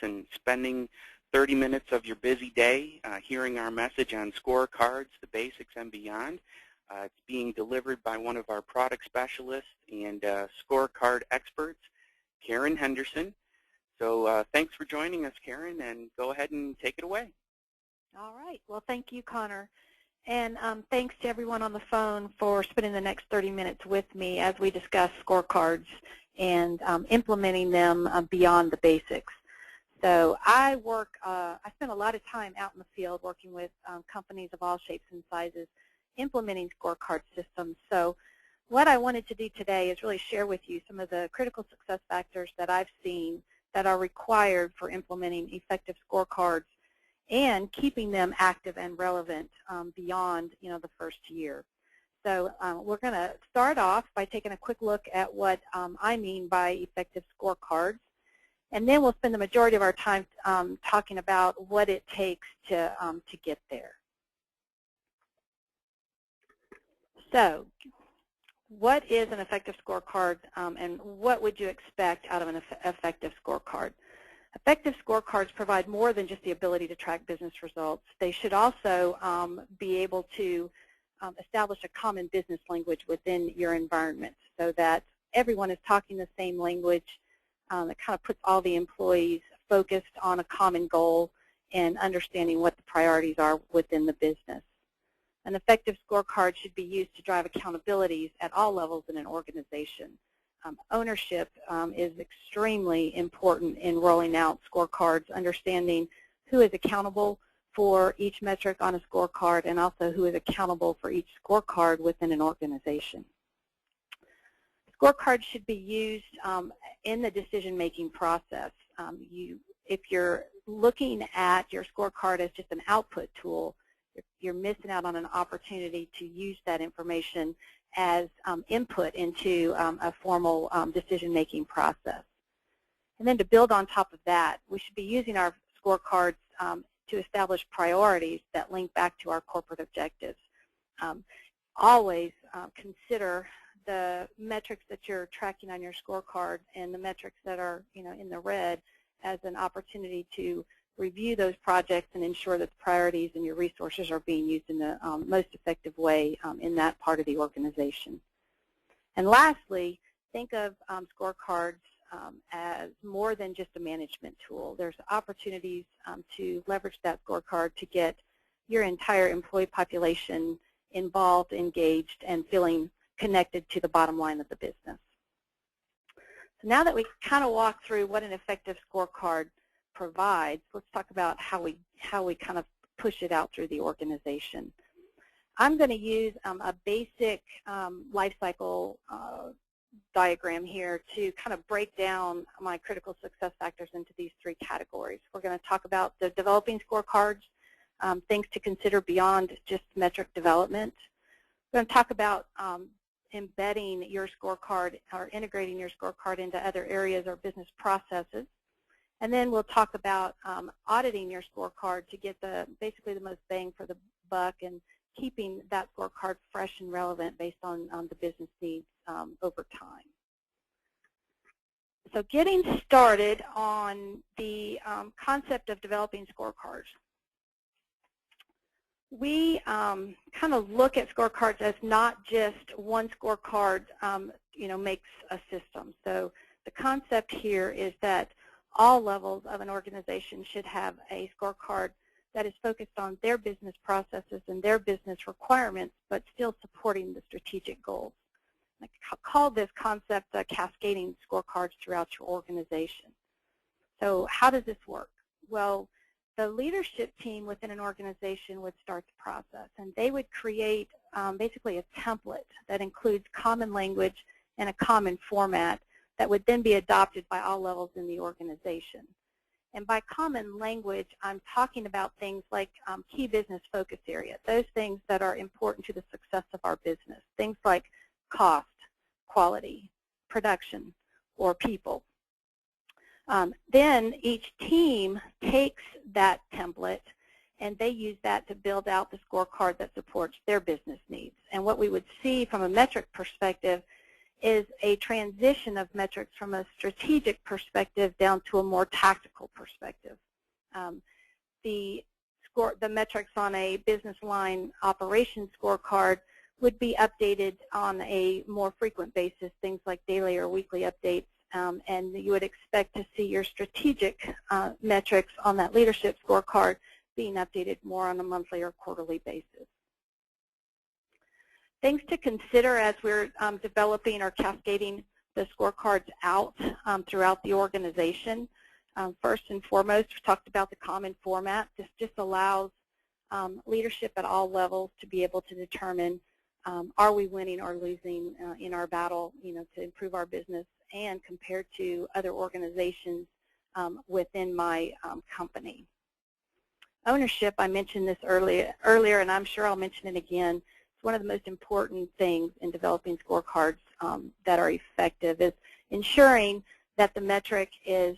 and spending 30 minutes of your busy day hearing our message on scorecards, the basics and beyond. It's being delivered by one of our product specialists and scorecard experts, Karen Henderson. So thanks for joining us, Karen, and go ahead and take it away. All right. Well, thank you, Connor. And thanks to everyone on the phone for spending the next 30 minutes with me as we discuss scorecards and implementing them beyond the basics. So I spend a lot of time out in the field working with companies of all shapes and sizes implementing scorecard systems. So what I wanted to do today is really share with you some of the critical success factors that I've seen that are required for implementing effective scorecards and keeping them active and relevant beyond the first year. So we're going to start off by taking a quick look at what I mean by effective scorecards, and then we'll spend the majority of our time talking about what it takes to get there. So what is an effective scorecard, and what would you expect out of an effective scorecard? Effective scorecards provide more than just the ability to track business results. They should also be able to establish a common business language within your environment so that everyone is talking the same language. It kind of puts all the employees focused on a common goal and understanding what the priorities are within the business. An effective scorecard should be used to drive accountabilities at all levels in an organization. Ownership is extremely important in rolling out scorecards, understanding who is accountable for each metric on a scorecard and also who is accountable for each scorecard within an organization. Scorecards should be used in the decision-making process. If you're looking at your scorecard as just an output tool, you're missing out on an opportunity to use that information as input into a formal decision-making process. And then to build on top of that, we should be using our scorecards to establish priorities that link back to our corporate objectives. Always consider the metrics that you're tracking on your scorecard and the metrics that are in the red as an opportunity to review those projects and ensure that the priorities and your resources are being used in the most effective way in that part of the organization. And lastly, think of scorecards as more than just a management tool. There's opportunities to leverage that scorecard to get your entire employee population involved, engaged, and feeling connected to the bottom line of the business. So now that we kind of walk through what an effective scorecard provides, let's talk about how we kind of push it out through the organization. I'm going to use a basic lifecycle diagram here to kind of break down my critical success factors into these three categories. We're going to talk about the developing scorecards, things to consider beyond just metric development. We're going to talk about embedding your scorecard or integrating your scorecard into other areas or business processes. And then we'll talk about auditing your scorecard to get basically the most bang for the buck and keeping that scorecard fresh and relevant based on the business needs over time. So getting started on the concept of developing scorecards. We kind of look at scorecards as not just one scorecard makes a system. So the concept here is that all levels of an organization should have a scorecard that is focused on their business processes and their business requirements, but still supporting the strategic goals. I call this concept cascading scorecards throughout your organization. So how does this work? Well, the leadership team within an organization would start the process, and they would create basically a template that includes common language and a common format that would then be adopted by all levels in the organization. And by common language, I'm talking about things like key business focus areas, those things that are important to the success of our business, things like cost, quality, production, or people. Then each team takes that template and they use that to build out the scorecard that supports their business needs. And what we would see from a metric perspective is a transition of metrics from a strategic perspective down to a more tactical perspective. The metrics on a business line operations scorecard would be updated on a more frequent basis, things like daily or weekly updates, and you would expect to see your strategic metrics on that leadership scorecard being updated more on a monthly or quarterly basis. Things to consider as we're developing or cascading the scorecards out throughout the organization. First and foremost, we talked about the common format. This just allows leadership at all levels to be able to determine are we winning or losing in our battle, to improve our business and compared to other organizations within my company. Ownership, I mentioned this earlier, and I'm sure I'll mention it again. It's one of the most important things in developing scorecards that are effective is ensuring that the metric is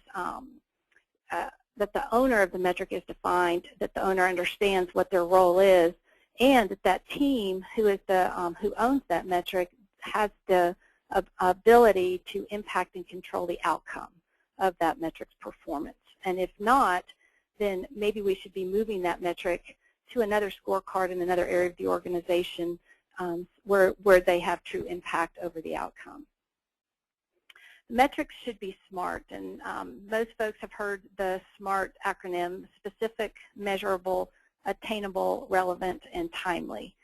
that the owner of the metric is defined, that the owner understands what their role is, and that that team who is the who owns that metric has the ability to impact and control the outcome of that metric's performance. And if not, then maybe we should be moving that metric to another scorecard in another area of the organization where they have true impact over the outcome. Metrics should be SMART, and most folks have heard the SMART acronym: specific, measurable, attainable, relevant, and timely.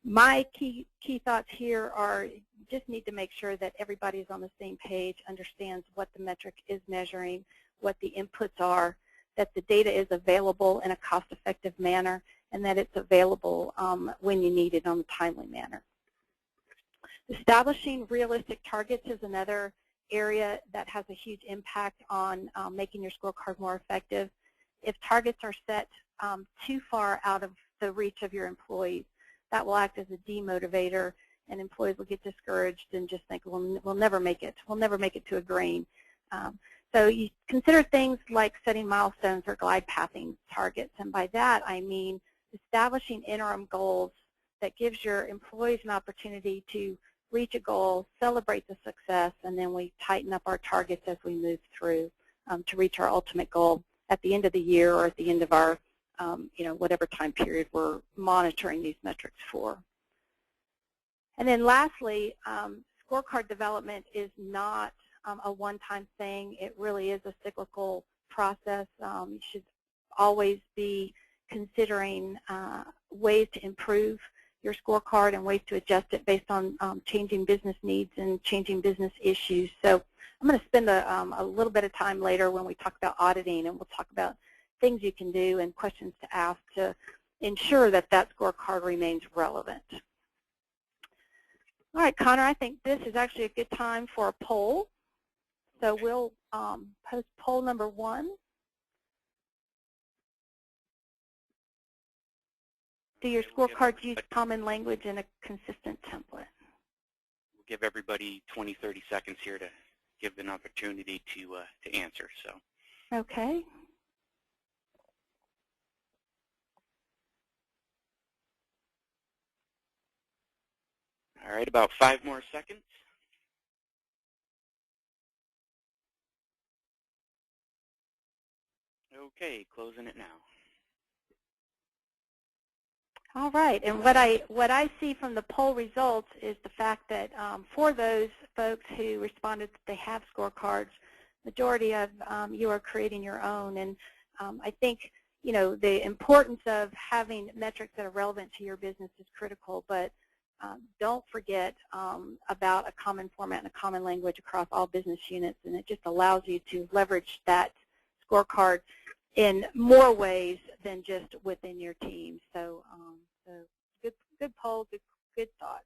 My key thoughts here are you just need to make sure that everybody's on the same page, understands what the metric is measuring, what the inputs are, that the data is available in a cost-effective manner, and that it's available when you need it on a timely manner. Establishing realistic targets is another area that has a huge impact on making your scorecard more effective. If targets are set too far out of the reach of your employees, that will act as a demotivator, and employees will get discouraged and just think, well, we'll never make it. We'll never make it to a green. So you consider things like setting milestones or glide pathing targets, and by that I mean establishing interim goals that gives your employees an opportunity to reach a goal, celebrate the success, and then we tighten up our targets as we move through to reach our ultimate goal at the end of the year or at the end of our whatever time period we're monitoring these metrics for. And then lastly, scorecard development is not a one-time thing. It really is a cyclical process. You should always be considering ways to improve your scorecard and ways to adjust it based on changing business needs and changing business issues. So I'm going to spend a little bit of time later when we talk about auditing, and we'll talk about things you can do and questions to ask to ensure that that scorecard remains relevant. All right, Connor, I think this is actually a good time for a poll. So we'll post poll number 1. Do your scorecards use common language and a consistent template? We'll give everybody 20, 30 seconds here to give an opportunity to answer. So. Okay. All right, about 5 more seconds. Okay, closing it now. All right, and what I see from the poll results is the fact that for those folks who responded that they have scorecards, majority of you are creating your own, and I think the importance of having metrics that are relevant to your business is critical, but don't forget about a common format and a common language across all business units, and it just allows you to leverage that scorecard in more ways than just within your team. So, good poll, good thoughts.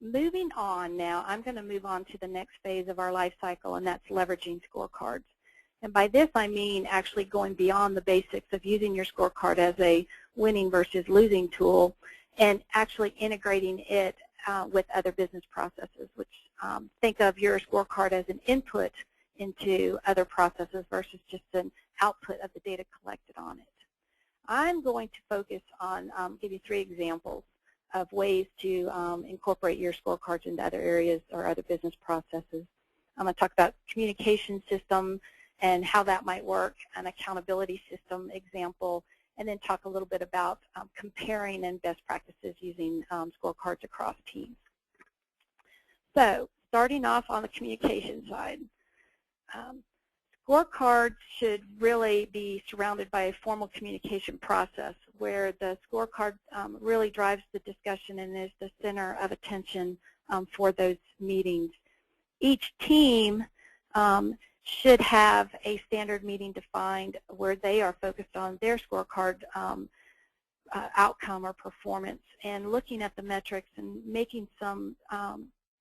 Moving on now, I'm going to move on to the next phase of our life cycle, and that's leveraging scorecards. And by this I mean actually going beyond the basics of using your scorecard as a winning versus losing tool and actually integrating it with other business processes, which think of your scorecard as an input into other processes versus just an output of the data collected on it. I'm going to focus on, give you 3 examples of ways to incorporate your scorecards into other areas or other business processes. I'm going to talk about communication system and how that might work, an accountability system example, and then talk a little bit about comparing and best practices using scorecards across teams. So starting off on the communication side, scorecards should really be surrounded by a formal communication process where the scorecard really drives the discussion and is the center of attention for those meetings. Each team should have a standard meeting defined where they are focused on their scorecard outcome or performance and looking at the metrics and making some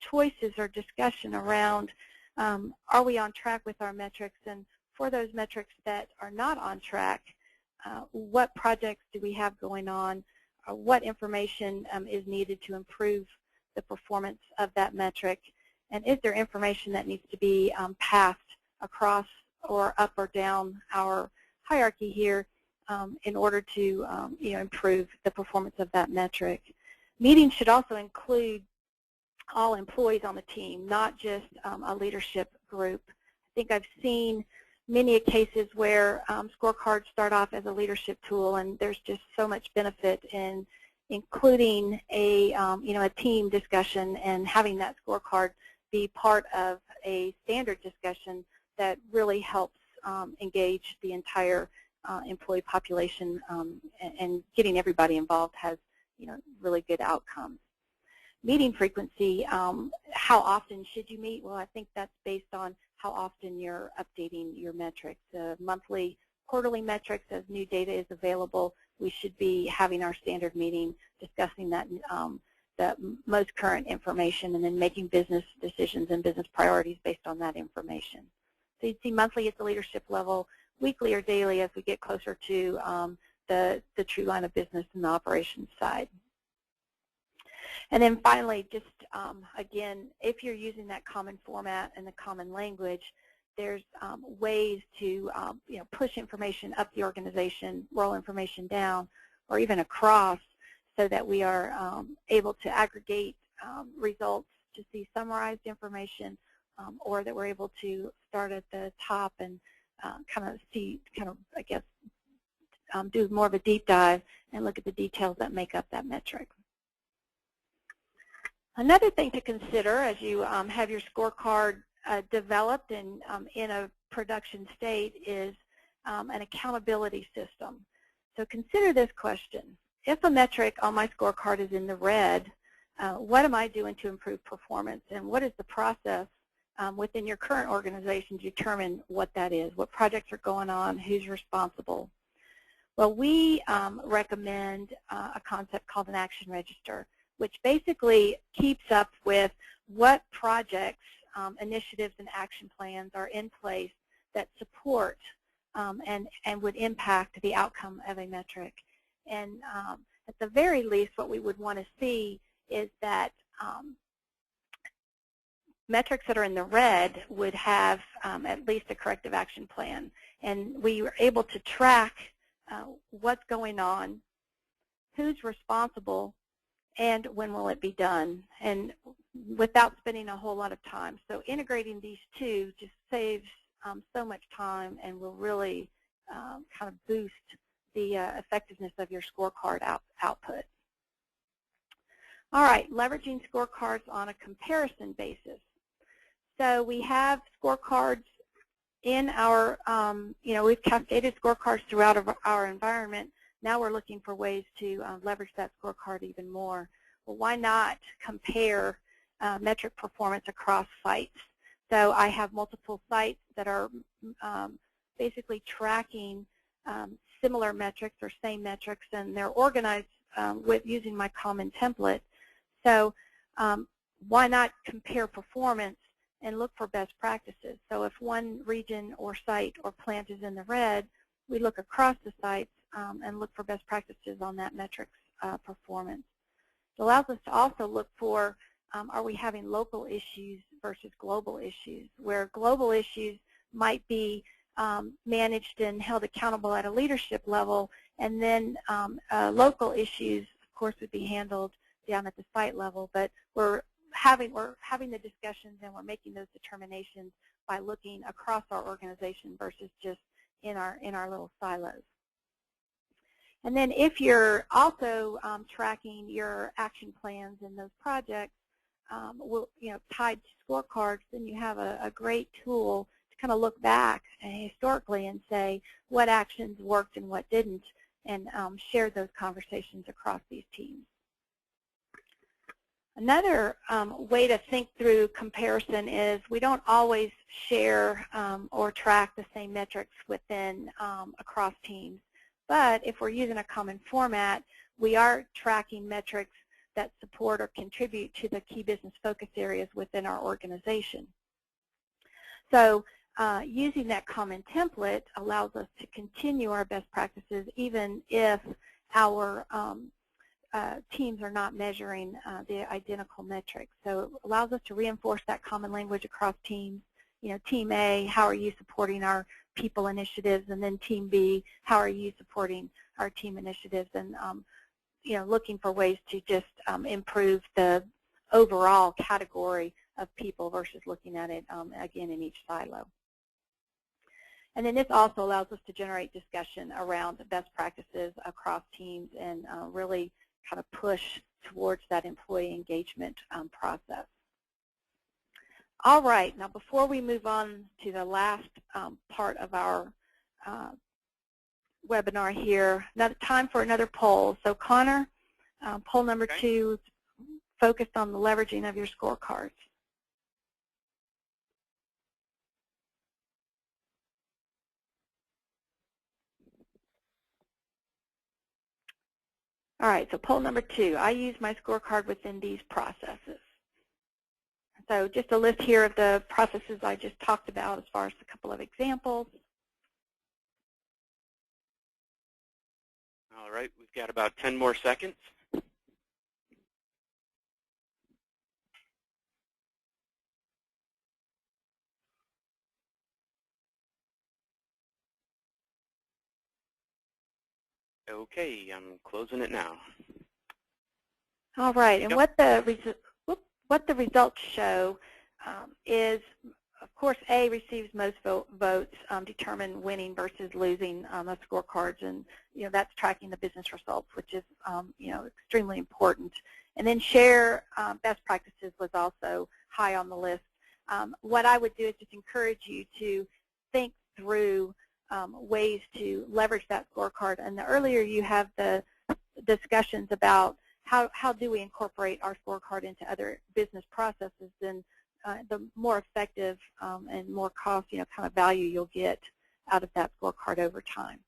choices or discussion around are we on track with our metrics, and for those metrics that are not on track, what projects do we have going on, what information is needed to improve the performance of that metric, and is there information that needs to be passed across or up or down our hierarchy here in order to improve the performance of that metric. Meetings should also include all employees on the team, not just a leadership group. I think I've seen many cases where scorecards start off as a leadership tool, and there's just so much benefit in including a team discussion and having that scorecard be part of a standard discussion that really helps engage the entire employee population, and getting everybody involved has really good outcomes. Meeting frequency, how often should you meet? Well, I think that's based on how often you're updating your metrics. Monthly, quarterly metrics, as new data is available, we should be having our standard meeting discussing that the most current information and then making business decisions and business priorities based on that information. So you'd see monthly at the leadership level, weekly or daily as we get closer to the true line of business and the operations side. And then finally, just again, if you're using that common format and the common language, there's ways to push information up the organization, roll information down, or even across, so that we are able to aggregate results to see summarized information, or that we're able to start at the top and do more of a deep dive and look at the details that make up that metric. Another thing to consider as you have your scorecard developed and in a production state is an accountability system. So consider this question. If a metric on my scorecard is in the red, what am I doing to improve performance, and what is the process within your current organization to determine what that is? What projects are going on? Who's responsible? Well, we recommend a concept called an action register, which basically keeps up with what projects, initiatives, and action plans are in place that support and would impact the outcome of a metric. And at the very least, what we would want to see is that metrics that are in the red would have at least a corrective action plan. And we were able to track what's going on, who's responsible, and when will it be done, and without spending a whole lot of time. So integrating these two just saves so much time and will really kind of boost the effectiveness of your scorecard output. All right, leveraging scorecards on a comparison basis. So we have scorecards in our, we've cascaded scorecards throughout our environment. Now we're looking for ways to leverage that scorecard even more. Well, why not compare metric performance across sites? So I have multiple sites that are basically tracking similar metrics or same metrics, and they're organized with using my common template. So why not compare performance and look for best practices? So if one region or site or plant is in the red, we look across the sites and look for best practices on that metric's performance. It allows us to also look for, are we having local issues versus global issues, where global issues might be managed and held accountable at a leadership level, and then local issues, of course, would be handled down at the site level, but we're having the discussions and we're making those determinations by looking across our organization versus just in our little silos. And then if you're also tracking your action plans in those projects, tied to scorecards, then you have a great tool to kind of look back historically and say what actions worked and what didn't, and share those conversations across these teams. Another way to think through comparison is we don't always share or track the same metrics within across teams. But if we're using a common format, we are tracking metrics that support or contribute to the key business focus areas within our organization. So using that common template allows us to continue our best practices even if our teams are not measuring the identical metrics. So it allows us to reinforce that common language across teams. Team A, how are you supporting our people initiatives? And then Team B, how are you supporting our team initiatives? And looking for ways to just improve the overall category of people versus looking at it, again, in each silo. And then this also allows us to generate discussion around best practices across teams and really kind of push towards that employee engagement process. All right, now before we move on to the last part of our webinar here, time for another poll. So Connor, poll number 2, focused on the leveraging of your scorecards. All right, so poll number 2, I use my scorecard within these processes. So just a list here of the processes I just talked about as far as a couple of examples. All right, we've got about 10 more seconds. Okay, I'm closing it now. All right, and what the results show is, of course, A receives most votes, determine winning versus losing the scorecards, and that's tracking the business results, which is extremely important. And then share best practices was also high on the list. What I would do is just encourage you to think through ways to leverage that scorecard, and the earlier you have the discussions about how do we incorporate our scorecard into other business processes, then the more effective and more cost, kind of value you'll get out of that scorecard over time.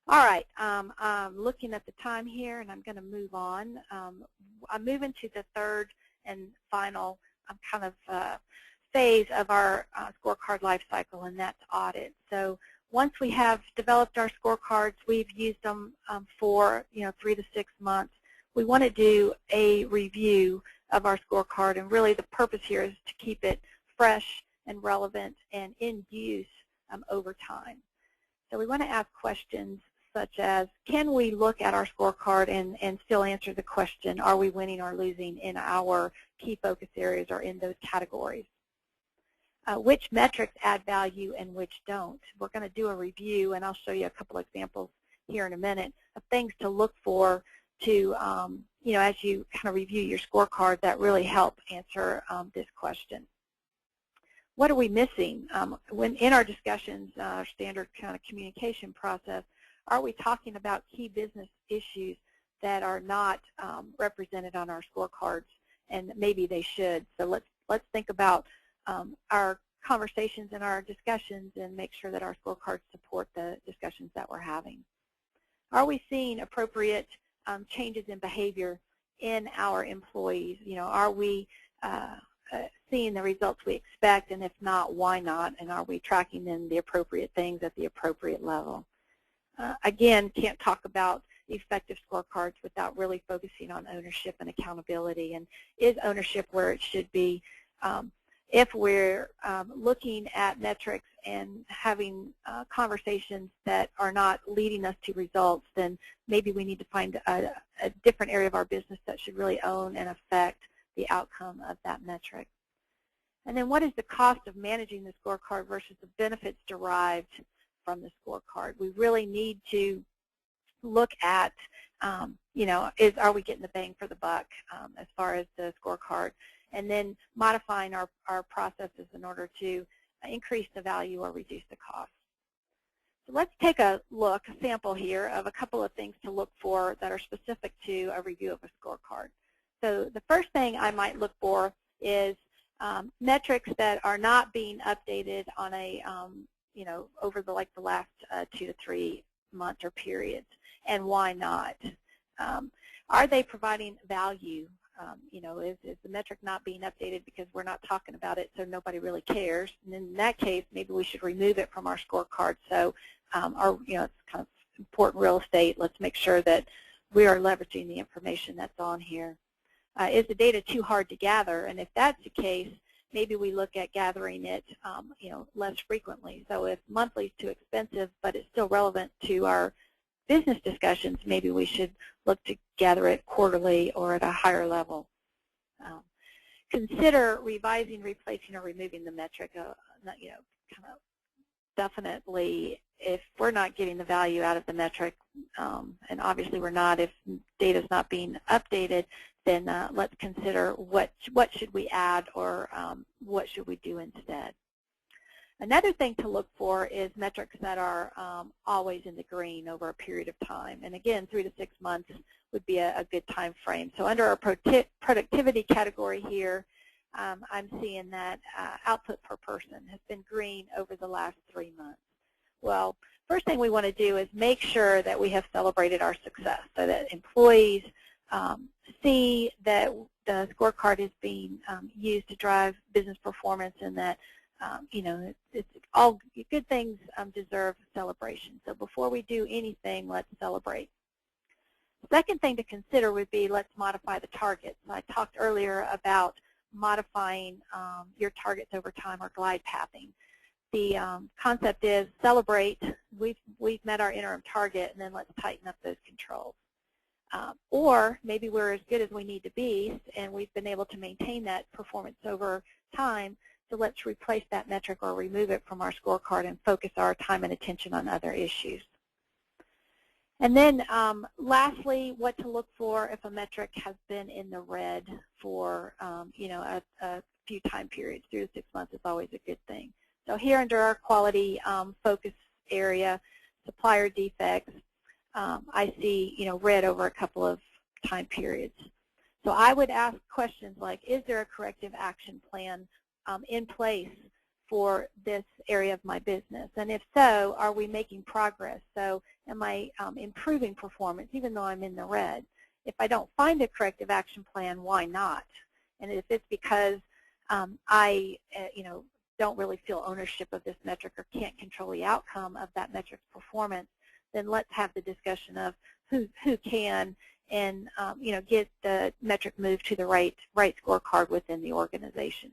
All right, I'm looking at the time here, and I'm going to move on. I'm moving to the third and final kind of phase of our scorecard life cycle, and that's audit. So once we have developed our scorecards, we've used them for 3 to 6 months. We want to do a review of our scorecard, and really the purpose here is to keep it fresh and relevant and in use over time. So we want to ask questions such as, can we look at our scorecard and still answer the question, are we winning or losing in our key focus areas or in those categories? Which metrics add value and which don't? We're going to do a review, and I'll show you a couple examples here in a minute of things to look for to, as you kind of review your scorecard that really help answer this question. What are we missing? When in our discussions, our standard kind of communication process, are we talking about key business issues that are not represented on our scorecards, and maybe they should? So let's think about our conversations and our discussions and make sure that our scorecards support the discussions that we're having. Are we seeing appropriate changes in behavior in our employees? Are we seeing the results we expect, and if not, why not? And are we tracking then the appropriate things at the appropriate level? Again, can't talk about effective scorecards without really focusing on ownership and accountability. And is ownership where it should be? If we're looking at metrics and having conversations that are not leading us to results, then maybe we need to find a different area of our business that should really own and affect the outcome of that metric. And then what is the cost of managing the scorecard versus the benefits derived from the scorecard? We really need to look at, are we getting the bang for the buck as far as the scorecard, and then modifying our processes in order to increase the value or reduce the cost. So let's take a sample here of a couple of things to look for that are specific to a review of a scorecard. So the first thing I might look for is metrics that are not being updated on a, over the last 2 to 3 months or periods, and why not? Are they providing value? Is the metric not being updated because we're not talking about it, so nobody really cares? And in that case, maybe we should remove it from our scorecard. So, it's kind of important real estate. Let's make sure that we are leveraging the information that's on here. Is the data too hard to gather? And if that's the case, maybe we look at gathering it, less frequently. So if monthly is too expensive, but it's still relevant to our business discussions, maybe we should look to gather it quarterly or at a higher level. Consider revising, replacing, or removing the metric. Definitely, if we're not getting the value out of the metric, and obviously we're not, if data is not being updated, then let's consider what should we add, or what should we do instead. Another thing to look for is metrics that are always in the green over a period of time. And again, 3 to 6 months would be a good time frame. So under our productivity category here, I'm seeing that output per person has been green over the last 3 months. Well, first thing we want to do is make sure that we have celebrated our success, so that employees see that the scorecard is being used to drive business performance, and that it's all good things deserve celebration. So before we do anything, let's celebrate. Second thing to consider would be, let's modify the targets. I talked earlier about modifying your targets over time, or glide pathing. The concept is celebrate, we've met our interim target, and then let's tighten up those controls. Or maybe we're as good as we need to be, and we've been able to maintain that performance over time, so let's replace that metric or remove it from our scorecard and focus our time and attention on other issues. And then lastly, what to look for if a metric has been in the red for a few time periods. 3 to 6 months is always a good thing. So here under our quality focus area, supplier defects, I see red over a couple of time periods. So I would ask questions like, is there a corrective action plan in place for this area of my business? And if so, are we making progress? So am I improving performance even though I'm in the red? If I don't find a corrective action plan, why not? And if it's because I don't really feel ownership of this metric or can't control the outcome of that metric's performance, then let's have the discussion of who can, and get the metric moved to the right scorecard within the organization.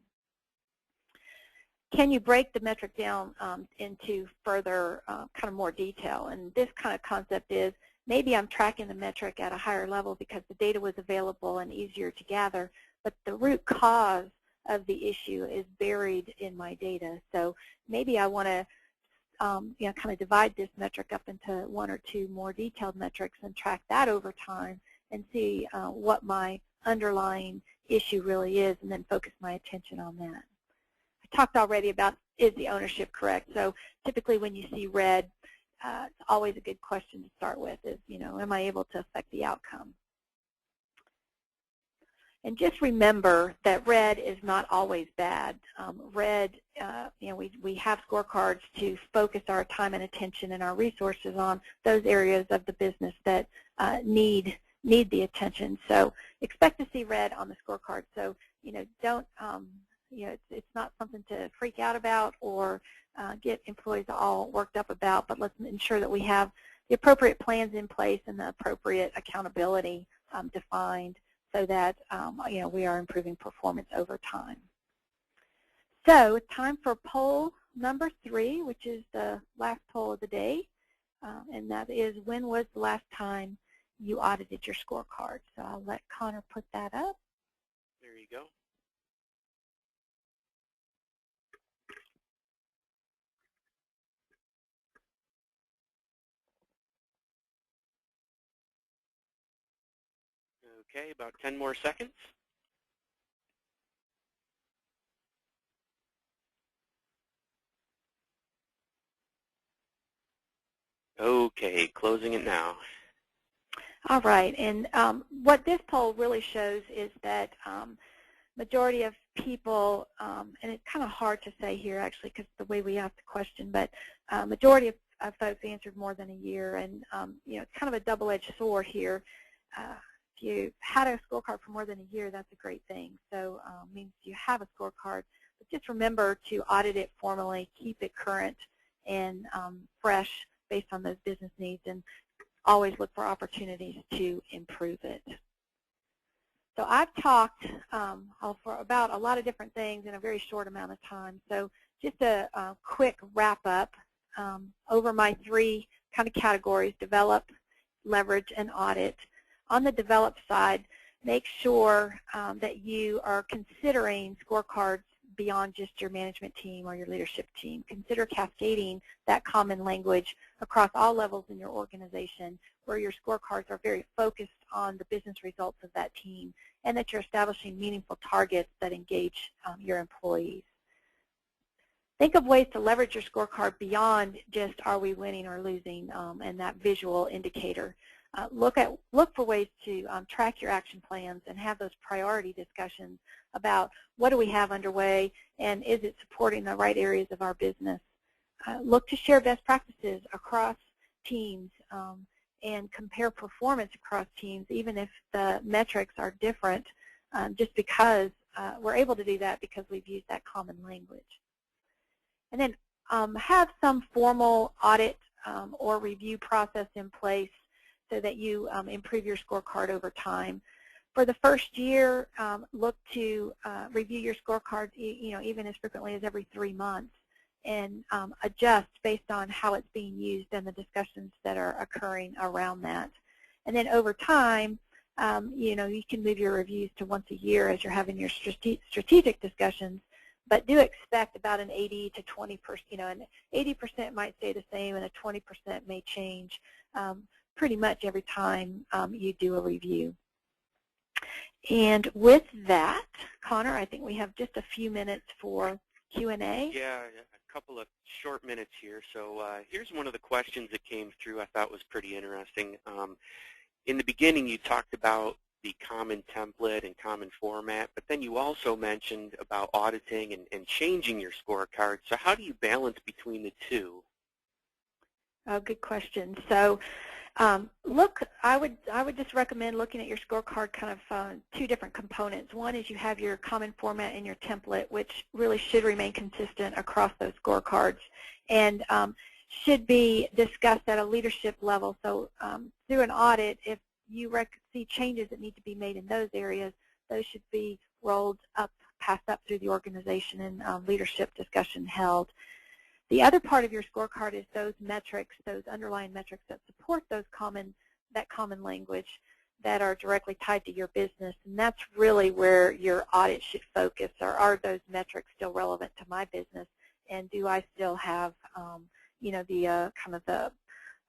Can you break the metric down into further kind of more detail? And this kind of concept is, maybe I'm tracking the metric at a higher level because the data was available and easier to gather, but the root cause of the issue is buried in my data. So maybe I want to kind of divide this metric up into 1 or 2 more detailed metrics and track that over time and see what my underlying issue really is, and then focus my attention on that. I talked already about, is the ownership correct? So typically when you see red, it's always a good question to start with is, am I able to affect the outcome? And just remember that red is not always bad. Red, we have scorecards to focus our time and attention and our resources on those areas of the business that need the attention. So expect to see red on the scorecard. So don't it's not something to freak out about or get employees all worked up about, but let's ensure that we have the appropriate plans in place and the appropriate accountability defined, so that we are improving performance over time. So it's time for poll number 3, which is the last poll of the day, and that is, when was the last time you audited your scorecard? So I'll let Connor put that up. There you go. Okay, about 10 more seconds. Okay, closing it now. All right, and what this poll really shows is that majority of people, and it's kind of hard to say here actually because the way we asked the question, but majority of folks answered more than a year, and you know, it's kind of a double-edged sword here. If you had a scorecard for more than a year, that's a great thing. So it means you have a scorecard, but just remember to audit it formally, keep it current and fresh based on those business needs, and always look for opportunities to improve it. So I've talked for about a lot of different things in a very short amount of time. So just a quick wrap up over my 3 kind of categories: develop, leverage, and audit. On the develop side, make sure that you are considering scorecards beyond just your management team or your leadership team. Consider cascading that common language across all levels in your organization, where your scorecards are very focused on the business results of that team, and that you're establishing meaningful targets that engage your employees. Think of ways to leverage your scorecard beyond just are we winning or losing and that visual indicator. Look for ways to track your action plans and have those priority discussions about what do we have underway and is it supporting the right areas of our business. Look to share best practices across teams and compare performance across teams, even if the metrics are different, just because we're able to do that because we've used that common language. And then have some formal audit or review process in place so that you improve your scorecard over time. For the first year, look to review your scorecards, even as frequently as every 3 months, and adjust based on how it's being used and the discussions that are occurring around that. And then over time, you can move your reviews to once a year as you're having your strategic discussions, but do expect about an 80 to 20%, and 80% might stay the same and a 20% may change pretty much every time you do a review. And with that, Connor, I think we have just a few minutes for Q&A. Yeah, a couple of short minutes here. So here's one of the questions that came through I thought was pretty interesting. In the beginning, you talked about the common template and common format, but then you also mentioned about auditing and changing your scorecard. So how do you balance between the two? Oh, good question. So I would just recommend looking at your scorecard kind of 2 different components. One is you have your common format and your template, which really should remain consistent across those scorecards and should be discussed at a leadership level. So through an audit, if you see changes that need to be made in those areas, those should be rolled up, passed up through the organization and leadership discussion held. The other part of your scorecard is those metrics, those underlying metrics that support that common language that are directly tied to your business, and that's really where your audit should focus. Or are those metrics still relevant to my business, and do I still have, the kind of the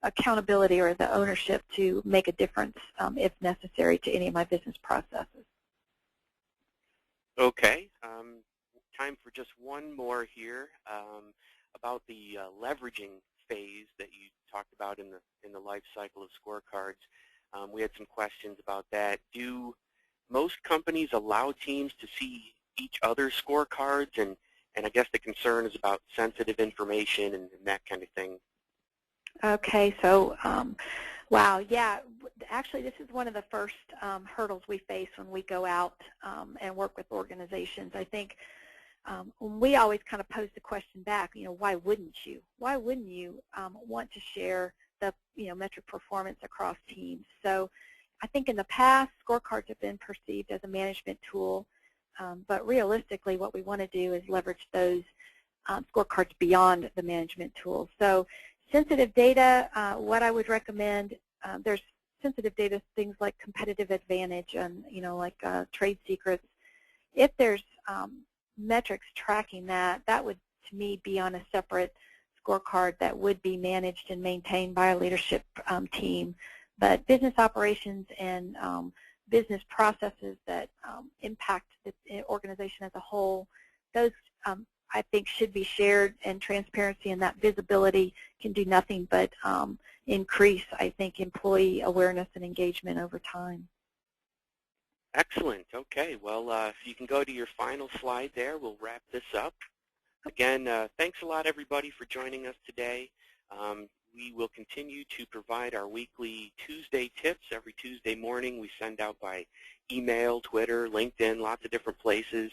accountability or the ownership to make a difference, if necessary, to any of my business processes? Okay, time for just one more here. About the leveraging phase that you talked about in the life cycle of scorecards. We had some questions about that. Do most companies allow teams to see each other's scorecards? And I guess the concern is about sensitive information and that kind of thing. Okay, so wow, yeah, actually this is one of the first hurdles we face when we go out and work with organizations. I think we always kind of pose the question back, why wouldn't you? Why wouldn't you want to share the metric performance across teams? So I think in the past, scorecards have been perceived as a management tool but realistically what we want to do is leverage those scorecards beyond the management tools. So sensitive data, what I would recommend, there's sensitive data, things like competitive advantage and, like trade secrets. If there's metrics tracking that, that would, to me, be on a separate scorecard that would be managed and maintained by a leadership team. But business operations and business processes that impact the organization as a whole, those I think should be shared, and transparency and that visibility can do nothing but increase, I think, employee awareness and engagement over time. Excellent. Okay. Well, if you can go to your final slide there, we'll wrap this up. Again, thanks a lot, everybody, for joining us today. We will continue to provide our weekly Tuesday tips every Tuesday morning. We send out by email, Twitter, LinkedIn, lots of different places,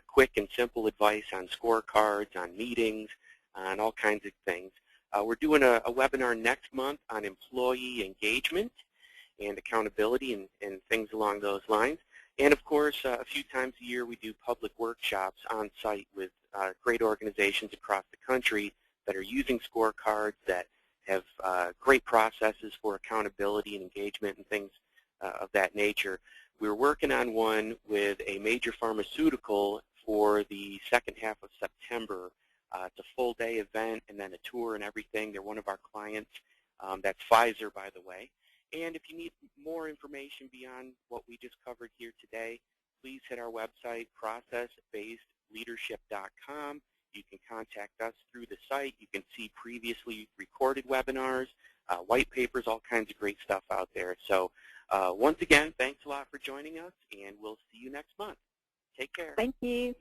quick and simple advice on scorecards, on meetings, on all kinds of things. We're doing a webinar next month on employee engagement and accountability and things along those lines. And of course, a few times a year we do public workshops on site with great organizations across the country that are using scorecards, that have great processes for accountability and engagement and things of that nature. We're working on one with a major pharmaceutical for the second half of September. It's a full-day event and then a tour and everything. They're one of our clients. That's Pfizer, by the way. And if you need more information beyond what we just covered here today, please hit our website, process-based-leadership.com. You can contact us through the site. You can see previously recorded webinars, white papers, all kinds of great stuff out there. So once again, thanks a lot for joining us, and we'll see you next month. Take care. Thank you.